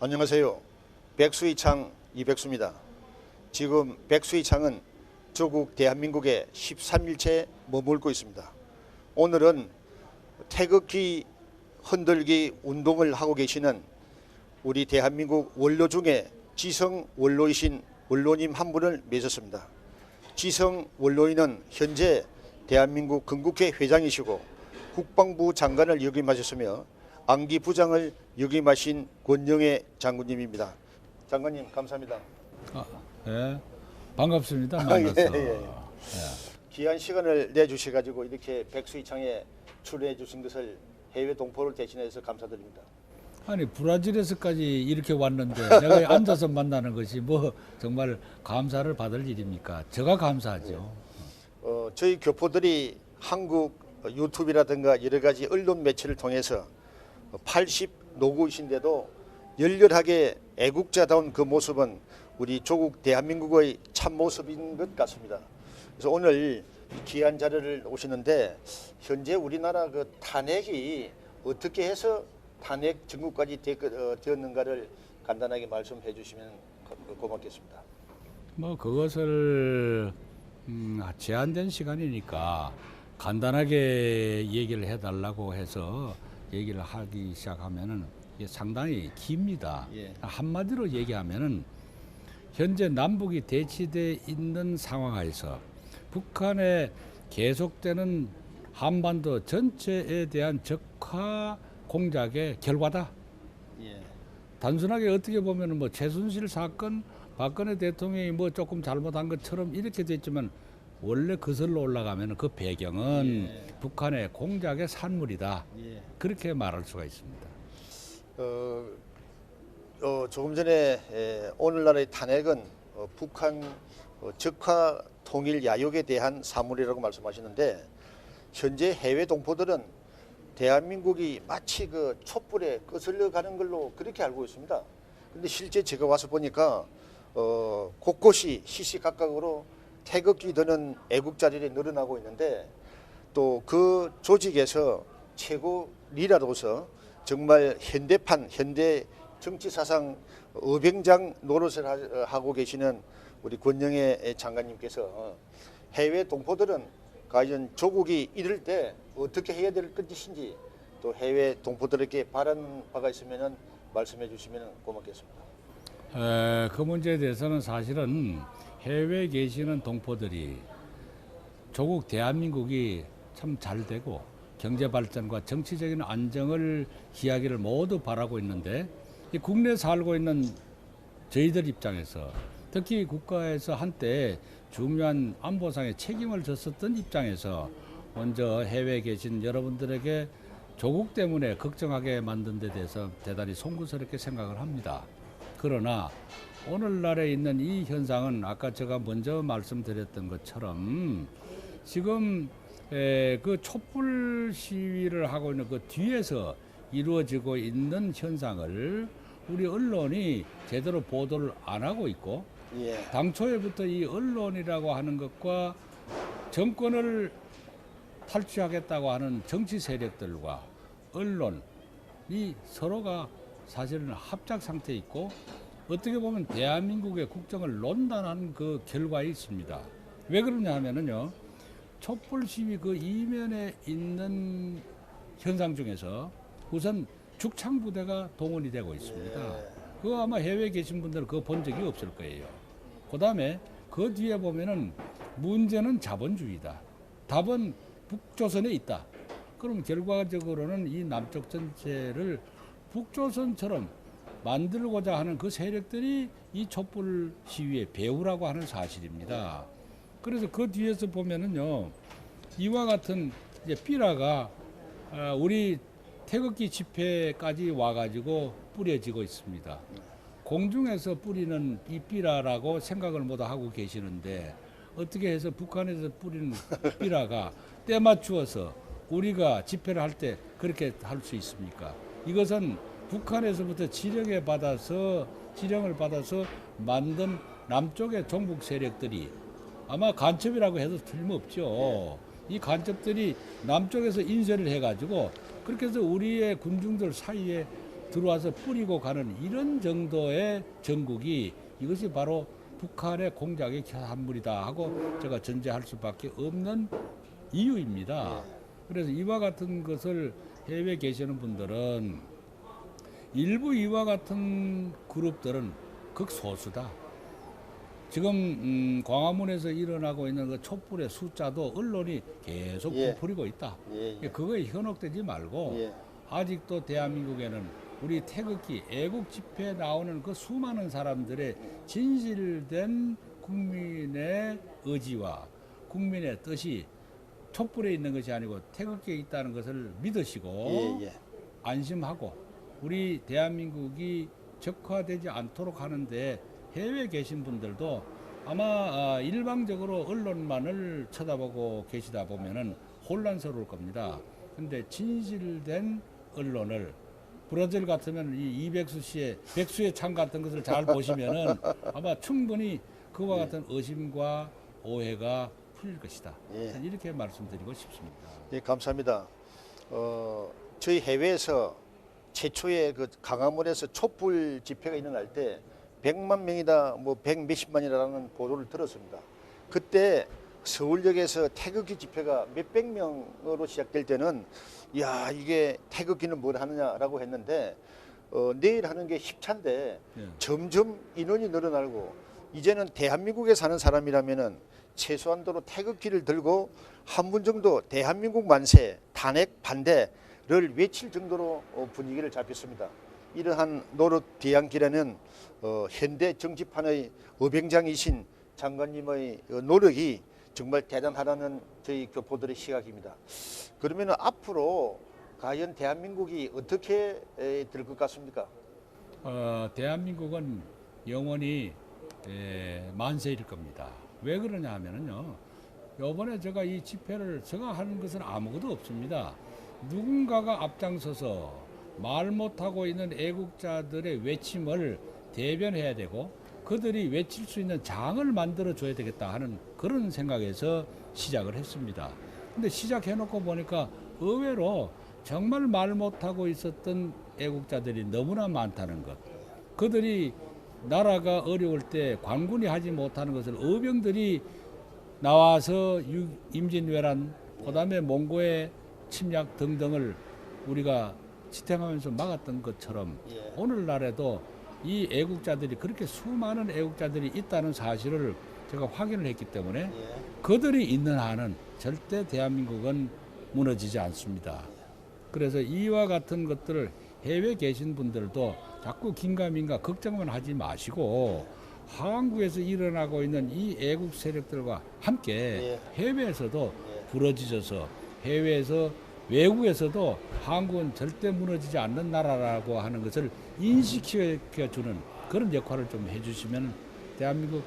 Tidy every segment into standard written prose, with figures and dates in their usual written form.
안녕하세요. 백수이창 이백수입니다. 지금 백수이창은 조국 대한민국에 13일째 머물고 있습니다. 오늘은 태극기 흔들기 운동을 하고 계시는 우리 대한민국 원로 중에 지성 원로이신 원로님 한 분을 맺었습니다. 지성 원로인은 현재 대한민국 건국회 회장이시고 국방부 장관을 역임하셨으며 안기 부장을 역임하신 권영애 장군님입니다. 장관님 감사합니다. 예, 반갑습니다. 만나서. 예. 귀한 시간을 내주셔가지고 이렇게 백수이창에 출연해 주신 것을 해외 동포를 대신해서 감사드립니다. 아니 브라질에서까지 이렇게 왔는데 내가 앉아서 만나는 것이 뭐 정말 감사를 받을 일입니까? 제가 감사하죠. 저희 교포들이 한국 유튜브라든가 여러 가지 언론 매체를 통해서 80 노구이신데도 열렬하게 애국자다운 그 모습은 우리 조국 대한민국의 참모습인 것 같습니다. 그래서 오늘 귀한 자리를 오시는데 현재 우리나라 그 탄핵이 어떻게 해서 탄핵 정국까지 되었는가를 간단하게 말씀해 주시면 고맙겠습니다. 뭐 그것을 제한된 시간이니까 간단하게 얘기를 해달라고 해서 얘기를 하기 시작하면은 이게 상당히 깁니다. 예. 한마디로 얘기하면은 현재 남북이 대치돼 있는 상황에서 북한의 계속되는 한반도 전체에 대한 적화 공작의 결과다. 예. 단순하게 어떻게 보면은 뭐 최순실 사건, 박근혜 대통령이 뭐 조금 잘못한 것처럼 이렇게 됐지만 원래 거슬러 올라가면 그 배경은 북한의 공작의 산물이다. 예. 그렇게 말할 수가 있습니다. 조금 전에 오늘날의 탄핵은 북한 적화 통일 야욕에 대한 사물이라고 말씀하시는데 현재 해외 동포들은 대한민국이 마치 그 촛불에 거슬러 가는 걸로 그렇게 알고 있습니다. 근데 실제 제가 와서 보니까 곳곳이 시시각각으로 태극기 드는 애국자들이 늘어나고 있는데 또 그 조직에서 최고 리더로서 정말 현대 정치사상 어병장 노릇을 하고 계시는 우리 권영애 장관님께서 해외 동포들은 과연 조국이 이럴 때 어떻게 해야 될 것인지 또 해외 동포들에게 바라는 바가 있으면 말씀해 주시면 고맙겠습니다. 그 문제에 대해서는 사실은 해외에 계시는 동포들이 조국 대한민국이 참 잘 되고 경제 발전과 정치적인 안정을 이야기를 모두 바라고 있는데 이 국내에 살고 있는 저희들 입장에서 특히 국가에서 한때 중요한 안보상의 책임을 졌었던 입장에서 먼저 해외에 계신 여러분들에게 조국 때문에 걱정하게 만든 데 대해서 대단히 송구스럽게 생각을 합니다. 그러나 오늘날에 있는 이 현상은 아까 제가 먼저 말씀드렸던 것처럼 지금 그 촛불 시위를 하고 있는 그 뒤에서 이루어지고 있는 현상을 우리 언론이 제대로 보도를 안 하고 있고 당초에부터 이 언론이라고 하는 것과 정권을 탈취하겠다고 하는 정치 세력들과 언론이 서로가 사실은 합작 상태에 있고 어떻게 보면 대한민국의 국정을 논단한 그 결과에 있습니다. 왜 그러냐 하면은요. 촛불 시위 그 이면에 있는 현상 중에서 우선 죽창부대가 동원이 되고 있습니다. 그거 아마 해외에 계신 분들은 그거 본 적이 없을 거예요. 그 다음에 그 뒤에 보면은 문제는 자본주의다. 답은 북조선에 있다. 그럼 결과적으로는 이 남쪽 전체를 북조선처럼 만들고자 하는 그 세력들이 이 촛불 시위의 배후라고 하는 사실입니다. 그래서 그 뒤에서 보면은요, 이와 같은 이제 삐라가 우리 태극기 집회까지 와가지고 뿌려지고 있습니다. 공중에서 뿌리는 이 삐라라고 생각을 모두 하고 계시는데 어떻게 해서 북한에서 뿌리는 삐라가 때 맞추어서 우리가 집회를 할 때 그렇게 할 수 있습니까? 이것은 북한에서부터 지령을 받아서 만든 남쪽의 종북 세력들이 아마 간첩이라고 해도 틀림없죠. 이 간첩들이 남쪽에서 인쇄를 해가지고 그렇게 해서 우리의 군중들 사이에 들어와서 뿌리고 가는 이런 정도의 전국이 이것이 바로 북한의 공작의 산물이다 하고 제가 전제할 수밖에 없는 이유입니다. 그래서 이와 같은 것을 해외에 계시는 분들은 일부 이와 같은 그룹들은 극소수다. 지금 광화문에서 일어나고 있는 그 촛불의 숫자도 언론이 계속 예. 부풀리고 있다. 예, 예. 그거에 현혹되지 말고 예. 아직도 대한민국에는 우리 태극기 애국 집회에 나오는 그 수많은 사람들의 진실된 국민의 의지와 국민의 뜻이 촛불에 있는 것이 아니고 태극기에 있다는 것을 믿으시고 예, 예. 안심하고 우리 대한민국이 적화되지 않도록 하는데 해외에 계신 분들도 아마 일방적으로 언론만을 쳐다보고 계시다 보면은 혼란스러울 겁니다. 근데 진실된 언론을 브라질 같으면 이 이백수 씨의 백수의 창 같은 것을 잘 보시면은 아마 충분히 그와 같은 의심과 오해가 풀릴 것이다. 예. 저는 이렇게 말씀드리고 싶습니다. 예, 감사합니다. 저희 해외에서 최초의 그 강화문에서 촛불 집회가 일어날 때 100만 명이다, 뭐 100 몇십만이라는 보도를 들었습니다. 그때 서울역에서 태극기 집회가 몇백 명으로 시작될 때는 야, 이게 태극기는 뭘 하느냐라고 했는데 내일 하는 게 10차인데 예. 점점 인원이 늘어나고 이제는 대한민국에 사는 사람이라면은 최소한도로 태극기를 들고 한 분 정도 대한민국 만세, 탄핵 반대를 외칠 정도로 분위기를 잡혔습니다. 이러한 노력 뒤안길에는 현대 정치판의 어병장이신 장관님의 노력이 정말 대단하다는 저희 교포들의 시각입니다. 그러면 앞으로 과연 대한민국이 어떻게 될 것 같습니까? 대한민국은 영원히 만세일 겁니다. 왜 그러냐 하면은요. 요번에 제가 이 집회를 제가 하는 것은 아무것도 없습니다. 누군가가 앞장서서 말 못하고 있는 애국자들의 외침을 대변해야 되고 그들이 외칠 수 있는 장을 만들어 줘야 되겠다 하는 그런 생각에서 시작을 했습니다. 근데 시작해놓고 보니까 의외로 정말 말 못하고 있었던 애국자들이 너무나 많다는 것. 그들이 나라가 어려울 때 관군이 하지 못하는 것을 의병들이 나와서 임진왜란, 그다음에 몽고의 침략 등등을 우리가 지탱하면서 막았던 것처럼 예. 오늘날에도 이 애국자들이 그렇게 수많은 애국자들이 있다는 사실을 제가 확인을 했기 때문에 예. 그들이 있는 한은 절대 대한민국은 무너지지 않습니다. 그래서 이와 같은 것들을 해외에 계신 분들도 자꾸 긴가민가 걱정만 하지 마시고 한국에서 일어나고 있는 이 애국 세력들과 함께 해외에서도 부러지셔서 해외에서 외국에서도 한국은 절대 무너지지 않는 나라라고 하는 것을 인식시켜주는 그런 역할을 좀 해주시면 대한민국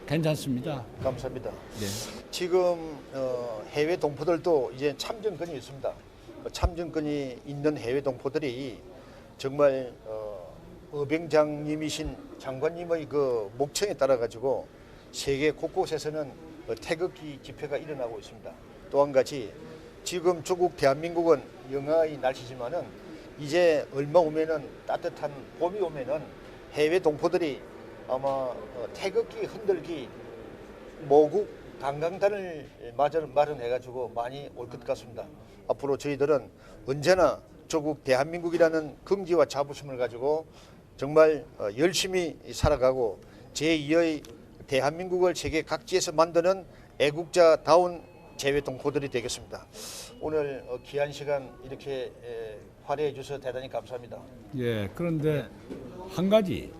괜찮습니다. 감사합니다. 네. 지금 해외 동포들도 이제 참정권이 있습니다. 참정권이 있는 해외 동포들이 정말 어병장님이신 장관님의 그 목청에 따라 가지고 세계 곳곳에서는 태극기 집회가 일어나고 있습니다. 또 한 가지 지금 조국 대한민국은 영하의 날씨지만은 이제 얼마 오면은 따뜻한 봄이 오면은 해외 동포들이 아마 태극기 흔들기 모국 관광단을 마련해가지고 많이 올 것 같습니다. 앞으로 저희들은 언제나 조국 대한민국이라는 긍지와 자부심을 가지고 정말 열심히 살아가고 제2의 대한민국을 세계 각지에서 만드는 애국자다운 재외 동포들이 되겠습니다. 오늘 귀한 시간 이렇게 활용해 주셔서 대단히 감사합니다. 예, 그런데 한 가지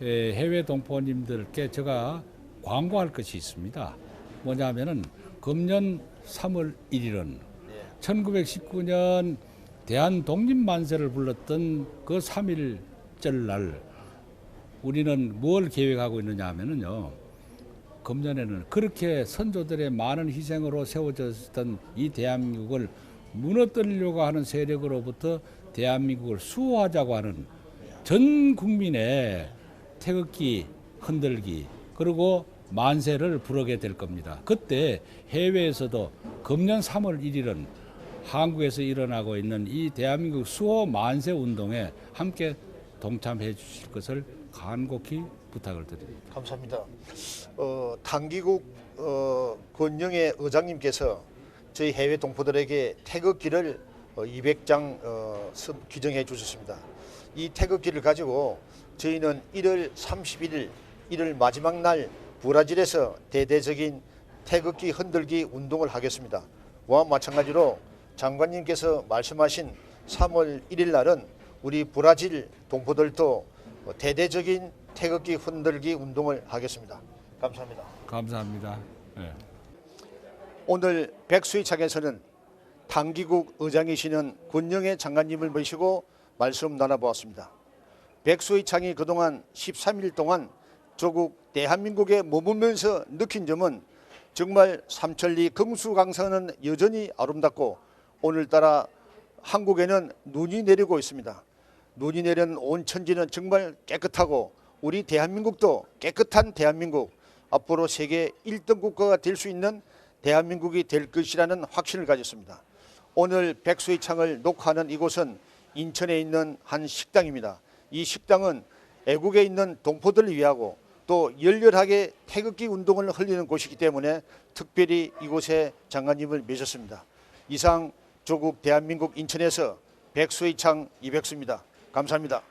해외 동포님들께 제가 광고할 것이 있습니다. 뭐냐면은 금년 3월 1일은 1919년 대한 독립만세를 불렀던 그 3.1절 날 우리는 뭘 계획하고 있느냐 하면은요. 금년에는 그렇게 선조들의 많은 희생으로 세워졌던 이 대한민국을 무너뜨리려고 하는 세력으로부터 대한민국을 수호하자고 하는 전 국민의 태극기 흔들기 그리고 만세를 부르게 될 겁니다. 그때 해외에서도 금년 3월 1일은 한국에서 일어나고 있는 이 대한민국 수호 만세 운동에 함께 동참해 주실 것을 간곡히 부탁을 드립니다. 감사합니다. 당기국 권영애 의장님께서 저희 해외 동포들에게 태극기를 200장 규정해 주셨습니다. 이 태극기를 가지고 저희는 1월 31일 1월 마지막 날 브라질에서 대대적인 태극기 흔들기 운동을 하겠습니다. 그와 마찬가지로 장관님께서 말씀하신 3월 1일 날은 우리 브라질 동포들도 대대적인 태극기 흔들기 운동을 하겠습니다. 감사합니다. 감사합니다. 네. 오늘 백수의창에서는 당기국 의장이시는 권영애 장관님을 모시고 말씀 나눠보았습니다. 백수의창이 그동안 13일 동안 조국 대한민국에 머물면서 느낀 점은 정말 삼천리 금수강산은 여전히 아름답고 오늘따라 한국에는 눈이 내리고 있습니다. 눈이 내린 온 천지는 정말 깨끗하고 우리 대한민국도 깨끗한 대한민국, 앞으로 세계 1등 국가가 될 수 있는 대한민국이 될 것이라는 확신을 가졌습니다. 오늘 백수의창을 녹화하는 이곳은 인천에 있는 한 식당입니다. 이 식당은 애국에 있는 동포들을 위하고 또 열렬하게 태극기 운동을 흘리는 곳이기 때문에 특별히 이곳에 장관님을 모셨습니다. 이상 조국 대한민국 인천에서 백수의창 이백수입니다. 감사합니다.